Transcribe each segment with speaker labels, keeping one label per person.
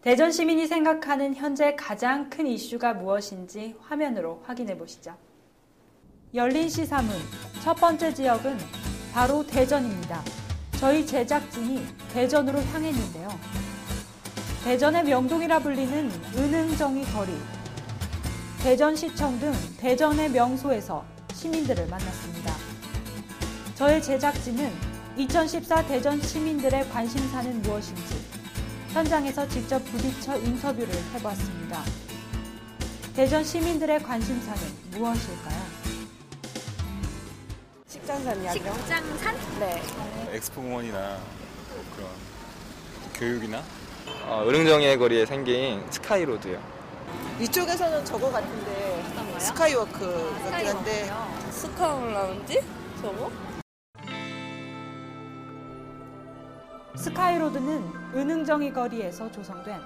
Speaker 1: 대전 시민이 생각하는 현재 가장 큰 이슈가 무엇인지 화면으로 확인해 보시죠. 열린 시사문 첫 번째 지역은 바로 대전입니다. 저희 제작진이 대전으로 향했는데요. 대전의 명동이라 불리는 은흥정이 거리, 대전시청 등 대전의 명소에서 시민들을 만났습니다. 저희 제작진은 2014 대전 시민들의 관심사는 무엇인지 현장에서 직접 부딪혀 인터뷰를 해봤습니다. 대전 시민들의 관심사는 무엇일까요?
Speaker 2: 식장산이요.
Speaker 3: 식장산?
Speaker 2: 네.
Speaker 4: 엑스포공원이나 그런 교육이나
Speaker 5: 은흥정의 거리에 생긴 스카이로드요.
Speaker 2: 이쪽에서는 저거 같은데
Speaker 3: 어떤가요?
Speaker 2: 스카이워크 같긴 한데
Speaker 3: 스카이 라운지? 저거?
Speaker 1: 스카이로드는 은흥정이 거리에서 조성된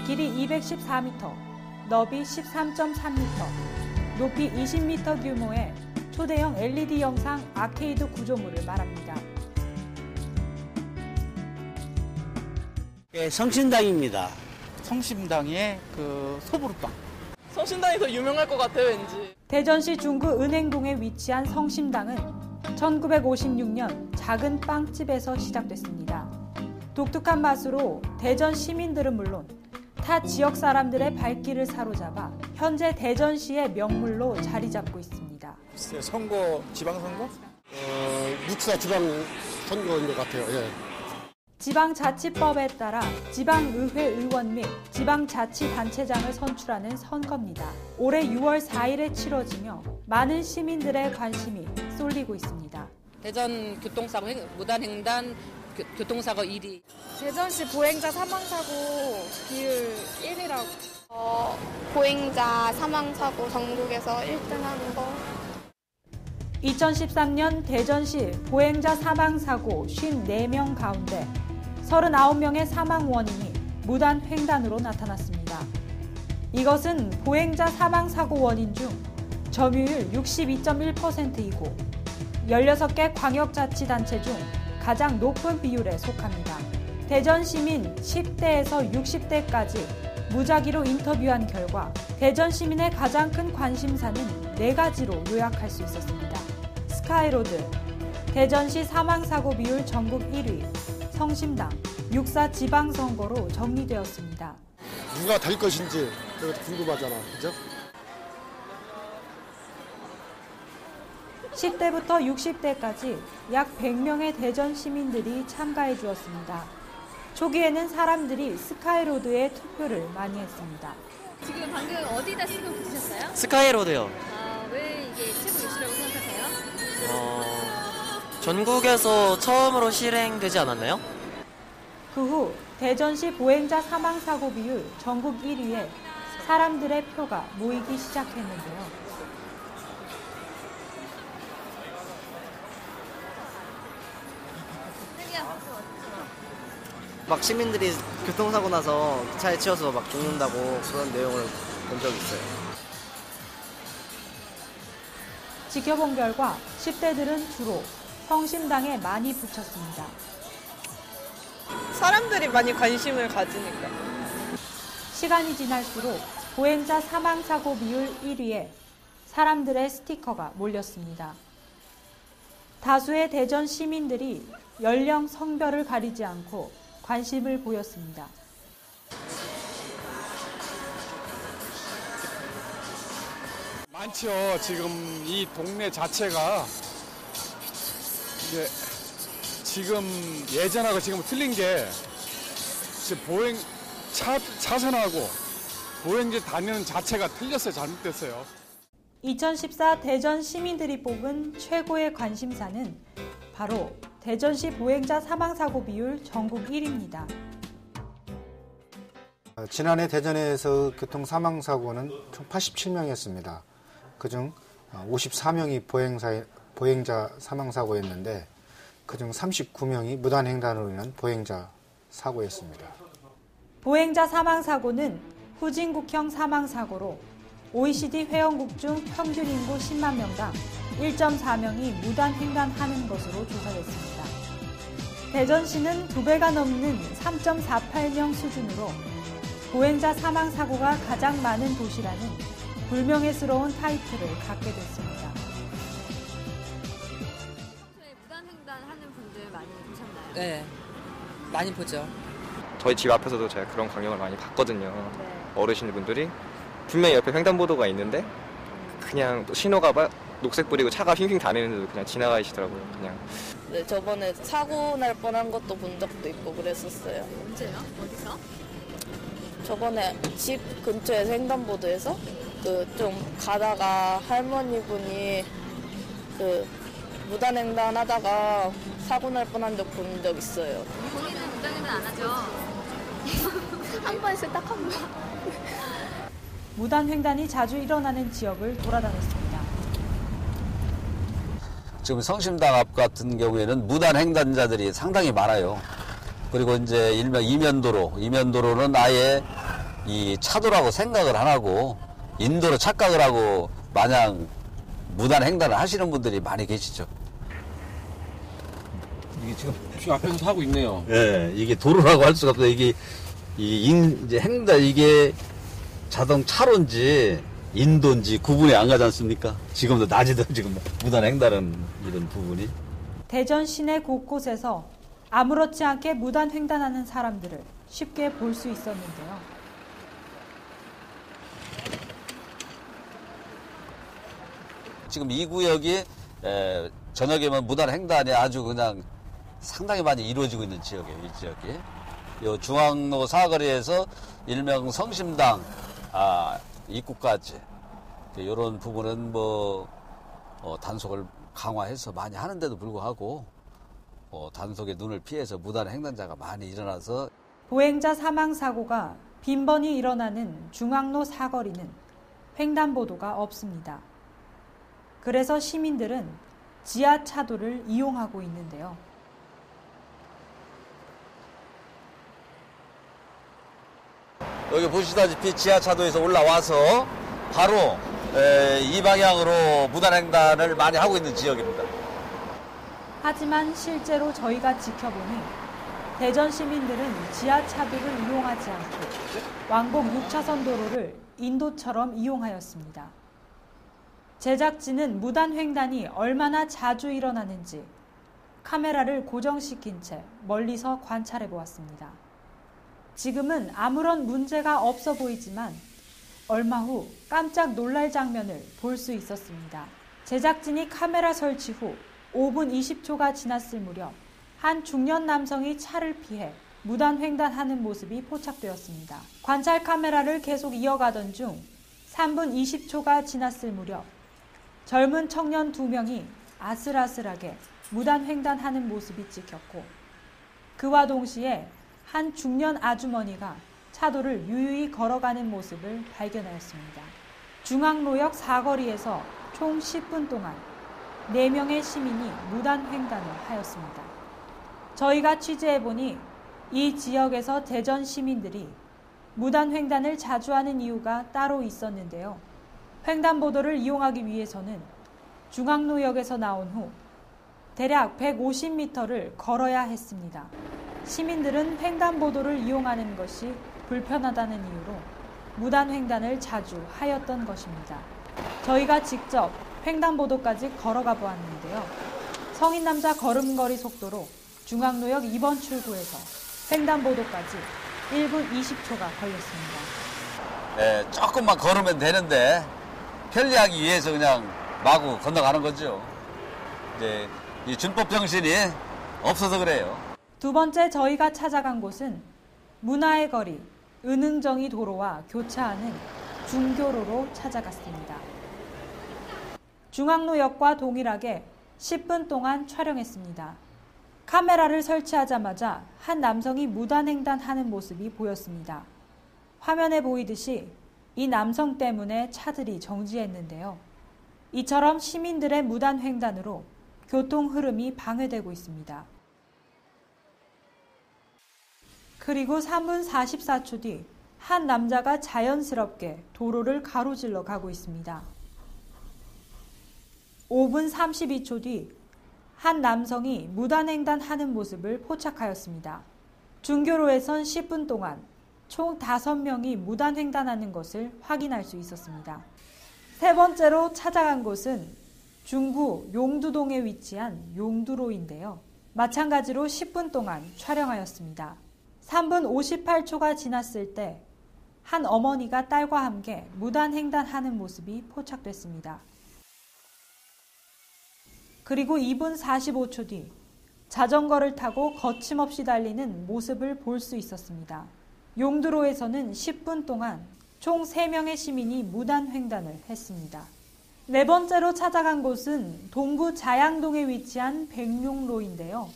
Speaker 1: 길이 214m, 너비 13.3m, 높이 20m 규모의 초대형 LED 영상 아케이드 구조물을 말합니다.
Speaker 6: 예, 성신당입니다.
Speaker 7: 성심당의 그 소보루빵.
Speaker 2: 성신당이 더 유명할 것 같아요, 왠지.
Speaker 1: 대전시 중구 은행동에 위치한 성심당은 1956년 작은 빵집에서 시작됐습니다. 독특한 맛으로 대전 시민들은 물론 타 지역 사람들의 발길을 사로잡아 현재 대전시의 명물로 자리 잡고 있습니다.
Speaker 4: 선거, 지방선거?
Speaker 6: 육사 지방 선거인 것 같아요. 예.
Speaker 1: 지방자치법에 따라 지방의회 의원 및 지방자치단체장을 선출하는 선거입니다. 올해 6월 4일에 치러지며 많은 시민들의 관심이 쏠리고 있습니다.
Speaker 8: 대전 교통사고 무단횡단 교통사고 1위.
Speaker 3: 대전시 보행자 사망사고 비율 1위라고.
Speaker 9: 보행자 사망사고 전국에서 1등하는 거.
Speaker 1: 2013년 대전시 보행자 사망사고 54명 가운데 39명의 사망 원인이 무단 횡단으로 나타났습니다. 이것은 보행자 사망사고 원인 중 점유율 62.1%이고 16개 광역자치단체 중 가장 높은 비율에 속합니다. 대전 시민 10대에서 60대까지 무작위로 인터뷰한 결과 대전 시민의 가장 큰 관심사는 4가지로 요약할 수 있었습니다. 스카이로드, 대전시 사망사고 비율 전국 1위, 성심당, 육사 지방선거로 정리되었습니다.
Speaker 6: 누가 될 것인지 그것도 궁금하잖아. 그죠?
Speaker 1: 10대부터 60대까지 약 100명의 대전 시민들이 참가해 주었습니다. 초기에는 사람들이 스카이로드에 투표를 많이 했습니다.
Speaker 3: 지금 방금 어디다 신경 붙이셨어요?
Speaker 10: 스카이로드요.
Speaker 3: 왜 이게 최고 이슈라고 생각하세요?
Speaker 10: 전국에서 처음으로 실행되지 않았나요?
Speaker 1: 그 후 대전시 보행자 사망사고 비율 전국 1위에 사람들의 표가 모이기 시작했는데요.
Speaker 10: 막 시민들이 교통사고 나서 차에 치여서 막 죽는다고 그런 내용을 본 적이 있어요.
Speaker 1: 지켜본 결과 10대들은 주로 성심당에 많이 붙였습니다.
Speaker 2: 사람들이 많이 관심을 가지니까.
Speaker 1: 시간이 지날수록 보행자 사망사고 비율 1위에 사람들의 스티커가 몰렸습니다. 다수의 대전 시민들이 연령, 성별을 가리지 않고 관심을 보였습니다.
Speaker 4: 많죠. 지금 이 동네 자체가 이제 지금 예전하고 지금 틀린 게 지금 차선하고 보행자 다니는 자체가 틀렸어요. 잘못됐어요.
Speaker 1: 2014 대전 시민들이 뽑은 최고의 관심사는 바로 대전시 보행자 사망사고 비율 전국 1위입니다.
Speaker 11: 지난해 대전에서 교통 사망사고는 총 87명이었습니다. 그중 54명이 보행자 사망사고였는데 그중 39명이 무단횡단으로 인한 보행자 사고였습니다.
Speaker 1: 보행자 사망사고는 후진국형 사망사고로 OECD 회원국 중 평균 인구 10만 명당 1.4명이 무단횡단하는 것으로 조사됐습니다. 대전시는 2배가 넘는 3.48명 수준으로 보행자 사망 사고가 가장 많은 도시라는 불명예스러운 타이틀을 갖게 됐습니다.
Speaker 3: 평소에 무단횡단하는 분들 많이 보셨나요?
Speaker 8: 네, 많이 보죠.
Speaker 5: 저희 집 앞에서도 제가 그런 광경을 많이 봤거든요. 어르신분들이 분명히 옆에 횡단보도가 있는데 그냥 또 신호가 녹색 뿌리고 차가 휘휘 다니는데도 그냥 지나가시더라고요. 그냥.
Speaker 12: 네, 저번에 사고 날 뻔한 것도 본 적도 있고 그랬었어요.
Speaker 3: 언제요? 어디서?
Speaker 12: 저번에 집 근처에서 횡단보도에서 좀 가다가 할머니분이 무단횡단 하다가 사고 날 뻔한 적 본 적 있어요.
Speaker 3: 본인은 무단횡단 안 하죠?
Speaker 9: 한 번 있어요, 딱 한 번.
Speaker 1: 무단횡단이 자주 일어나는 지역을 돌아다녔습니다.
Speaker 13: 지금 성심당 앞 같은 경우에는 무단횡단자들이 상당히 많아요. 그리고 이제 일명 이면도로는 아예 이 차도라고 생각을 안 하고 인도로 착각을 하고 마냥 무단횡단을 하시는 분들이 많이 계시죠.
Speaker 14: 이게 지금 앞에서 하고 있네요.
Speaker 13: 예, 이게 도로라고 할 수가 없어요. 이제 횡단, 이게 자동차로인지 인도인지 구분이 안 가지 않습니까? 지금도 낮에도 지금 무단횡단은 이런 부분이.
Speaker 1: 대전 시내 곳곳에서 아무렇지 않게 무단횡단하는 사람들을 쉽게 볼 수 있었는데요.
Speaker 13: 지금 이 구역이 저녁에면 무단횡단이 아주 그냥 상당히 많이 이루어지고 있는 지역이에요. 이 지역이. 요 중앙로 사거리에서 일명 성심당 입구까지 이런 부분은 단속을 강화해서 많이 하는데도 불구하고 단속의 눈을 피해서 무단횡단자가 많이 일어나서
Speaker 1: 보행자 사망 사고가 빈번히 일어나는 중앙로 사거리는 횡단보도가 없습니다. 그래서 시민들은 지하차도를 이용하고 있는데요.
Speaker 13: 여기 보시다시피 지하차도에서 올라와서 바로 이 방향으로 무단횡단을 많이 하고 있는 지역입니다.
Speaker 1: 하지만 실제로 저희가 지켜보니 대전 시민들은 지하차도를 이용하지 않고 왕복 6차선 도로를 인도처럼 이용하였습니다. 제작진은 무단횡단이 얼마나 자주 일어나는지 카메라를 고정시킨 채 멀리서 관찰해 보았습니다. 지금은 아무런 문제가 없어 보이지만 얼마 후 깜짝 놀랄 장면을 볼 수 있었습니다. 제작진이 카메라 설치 후 5분 20초가 지났을 무렵 한 중년 남성이 차를 피해 무단횡단하는 모습이 포착되었습니다. 관찰 카메라를 계속 이어가던 중 3분 20초가 지났을 무렵 젊은 청년 2명이 아슬아슬하게 무단횡단하는 모습이 찍혔고 그와 동시에 한 중년 아주머니가 차도를 유유히 걸어가는 모습을 발견하였습니다. 중앙로역 사거리에서 총 10분 동안 4명의 시민이 무단횡단을 하였습니다. 저희가 취재해보니 이 지역에서 대전 시민들이 무단횡단을 자주 하는 이유가 따로 있었는데요. 횡단보도를 이용하기 위해서는 중앙로역에서 나온 후 대략 150m를 걸어야 했습니다. 시민들은 횡단보도를 이용하는 것이 불편하다는 이유로 무단횡단을 자주 하였던 것입니다. 저희가 직접 횡단보도까지 걸어가 보았는데요. 성인 남자 걸음걸이 속도로 중앙로역 2번 출구에서 횡단보도까지 1분 20초가 걸렸습니다.
Speaker 13: 네, 조금만 걸으면 되는데 편리하기 위해서 그냥 마구 건너가는 거죠. 이제 이 준법 정신이 없어서 그래요.
Speaker 1: 두 번째 저희가 찾아간 곳은 문화의 거리, 은흥정이 도로와 교차하는 중교로로 찾아갔습니다. 중앙로역과 동일하게 10분 동안 촬영했습니다. 카메라를 설치하자마자 한 남성이 무단횡단하는 모습이 보였습니다. 화면에 보이듯이 이 남성 때문에 차들이 정지했는데요. 이처럼 시민들의 무단횡단으로 교통 흐름이 방해되고 있습니다. 그리고 3분 44초 뒤 한 남자가 자연스럽게 도로를 가로질러 가고 있습니다. 5분 32초 뒤 한 남성이 무단횡단하는 모습을 포착하였습니다. 중교로에선 10분 동안 총 5명이 무단횡단하는 것을 확인할 수 있었습니다. 세 번째로 찾아간 곳은 중구 용두동에 위치한 용두로인데요. 마찬가지로 10분 동안 촬영하였습니다. 3분 58초가 지났을 때 한 어머니가 딸과 함께 무단횡단하는 모습이 포착됐습니다. 그리고 2분 45초 뒤 자전거를 타고 거침없이 달리는 모습을 볼 수 있었습니다. 용두로에서는 10분 동안 총 3명의 시민이 무단횡단을 했습니다. 네 번째로 찾아간 곳은 동구 자양동에 위치한 백룡로인데요.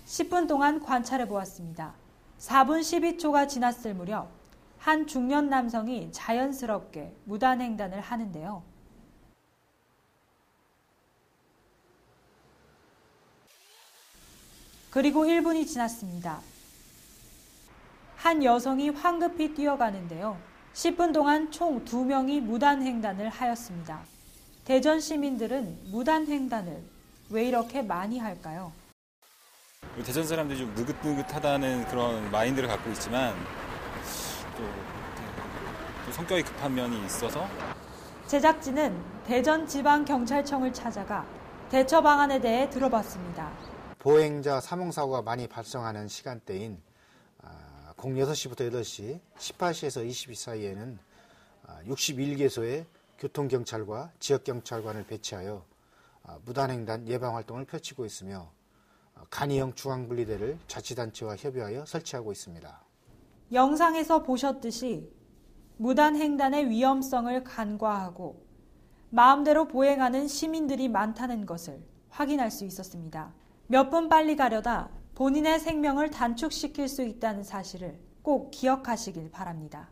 Speaker 1: 10분 동안 관찰해 보았습니다. 4분 12초가 지났을 무렵 한 중년 남성이 자연스럽게 무단횡단을 하는데요. 그리고 1분이 지났습니다. 한 여성이 황급히 뛰어가는데요. 10분 동안 총 2명이 무단횡단을 하였습니다. 대전 시민들은 무단횡단을 왜 이렇게 많이 할까요?
Speaker 15: 대전 사람들이 좀 느긋느긋하다는 그런 마인드를 갖고 있지만 또 성격이 급한 면이 있어서
Speaker 1: 제작진은 대전지방경찰청을 찾아가 대처 방안에 대해 들어봤습니다.
Speaker 11: 보행자 사망사고가 많이 발생하는 시간대인 06시부터 8시, 18시에서 20시 사이에는 61개소의 교통경찰과 지역경찰관을 배치하여 무단횡단 예방활동을 펼치고 있으며 간이형 중앙분리대를 자치단체와 협의하여 설치하고 있습니다.
Speaker 1: 영상에서 보셨듯이 무단횡단의 위험성을 간과하고 마음대로 보행하는 시민들이 많다는 것을 확인할 수 있었습니다. 몇 분 빨리 가려다 본인의 생명을 단축시킬 수 있다는 사실을 꼭 기억하시길 바랍니다.